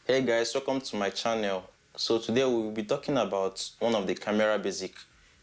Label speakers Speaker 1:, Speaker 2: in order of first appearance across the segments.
Speaker 1: Hey guys, welcome to my channel. So today we will be talking about one of the camera basic,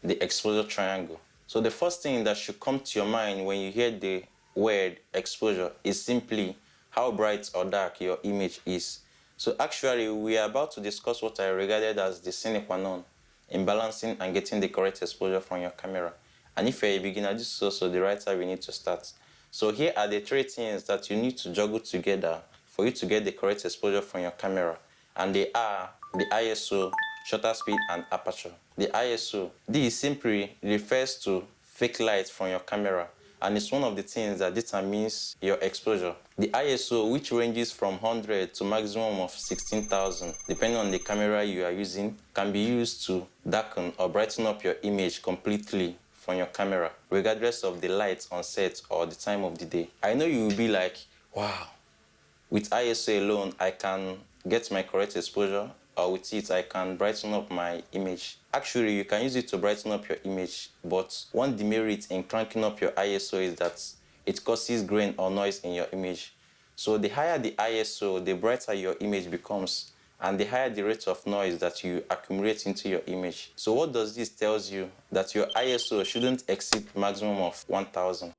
Speaker 1: the exposure triangle. So the first thing that should come to your mind when you hear the word exposure is simply how bright or dark your image is. So actually we are about to discuss what I regarded as the sine qua non in balancing and getting the correct exposure from your camera. And if you're a beginner, this is also the right time we need to start. So here are the three things that you need to juggle together for you to get the correct exposure from your camera. And they are the ISO, shutter speed, and aperture. The ISO, this simply refers to fake light from your camera, and it's one of the things that determines your exposure. The ISO, which ranges from 100 to maximum of 16,000, depending on the camera you are using, can be used to darken or brighten up your image completely from your camera, regardless of the light on set or the time of the day. I know you will be like, wow, with ISO alone, I can get my correct exposure, or with it, I can brighten up my image. Actually, you can use it to brighten up your image, but one demerit in cranking up your ISO is that it causes grain or noise in your image. So the higher the ISO, the brighter your image becomes, and the higher the rate of noise that you accumulate into your image. So what does this tell you? That your ISO shouldn't exceed maximum of 1000.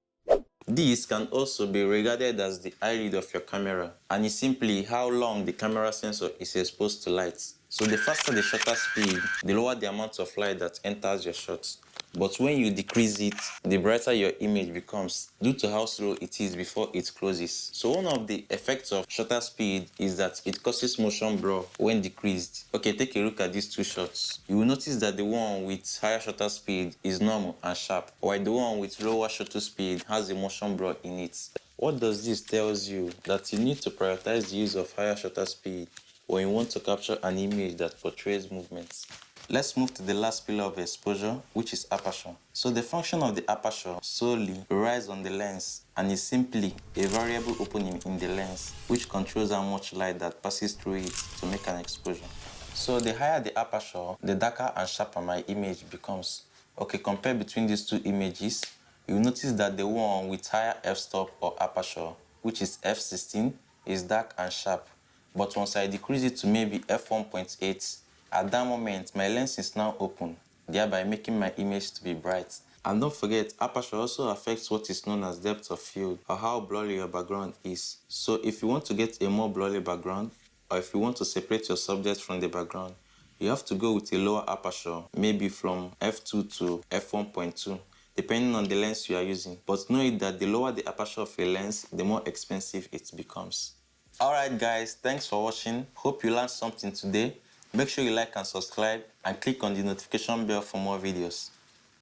Speaker 1: This can also be regarded as the eyelid of your camera, and is simply how long the camera sensor is exposed to light. So the faster the shutter speed, the lower the amount of light that enters your shots. But when you decrease it, the brighter your image becomes due to how slow it is before it closes. So one of the effects of shutter speed is that it causes motion blur when decreased. Okay, take a look at these two shots. You will notice that the one with higher shutter speed is normal and sharp, while the one with lower shutter speed has a motion blur in it. What does this tell you? That you need to prioritize the use of higher shutter speed when you want to capture an image that portrays movements. Let's move to the last pillar of exposure, which is aperture. So the function of the aperture solely relies on the lens and is simply a variable opening in the lens which controls how much light that passes through it to make an exposure. So the higher the aperture, the darker and sharper my image becomes. Okay, compare between these two images, you'll notice that the one with higher f-stop or aperture, which is f16, is dark and sharp. But once I decrease it to maybe f1.8, at that moment, my lens is now open, thereby making my image to be bright. And don't forget, aperture also affects what is known as depth of field, or how blurry your background is. So if you want to get a more blurry background, or if you want to separate your subject from the background, you have to go with a lower aperture, maybe from f2 to f1.2, depending on the lens you are using. But know it that the lower the aperture of a lens, the more expensive it becomes. Alright guys, thanks for watching. Hope you learned something today. Make sure you like and subscribe and click on the notification bell for more videos.